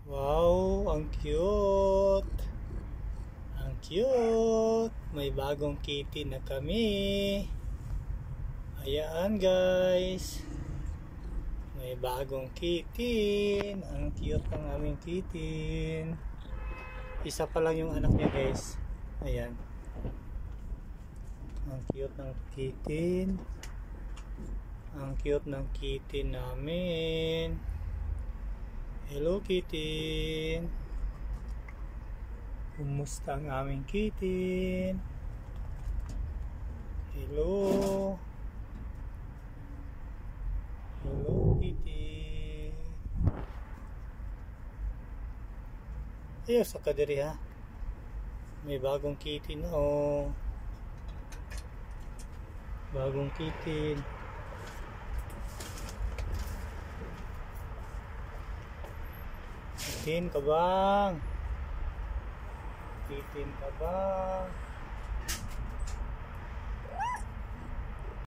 Wow, ang cute. Ang cute. May bagong kitty na kami. Ayan guys. May bagong kitten. Ang cute ng aming kitten. Isa pa lang yung anak niya guys. Ayan. Ang cute ng kitten. Ang cute ng kitten namin. Hello kitten. Kumusta ang aming kitten? Hello. Hello kitten. Ayaw sa kadiri ha. May bagong kitten oh. Bagong kitten. Kitten ka bang? Kitten ka bang?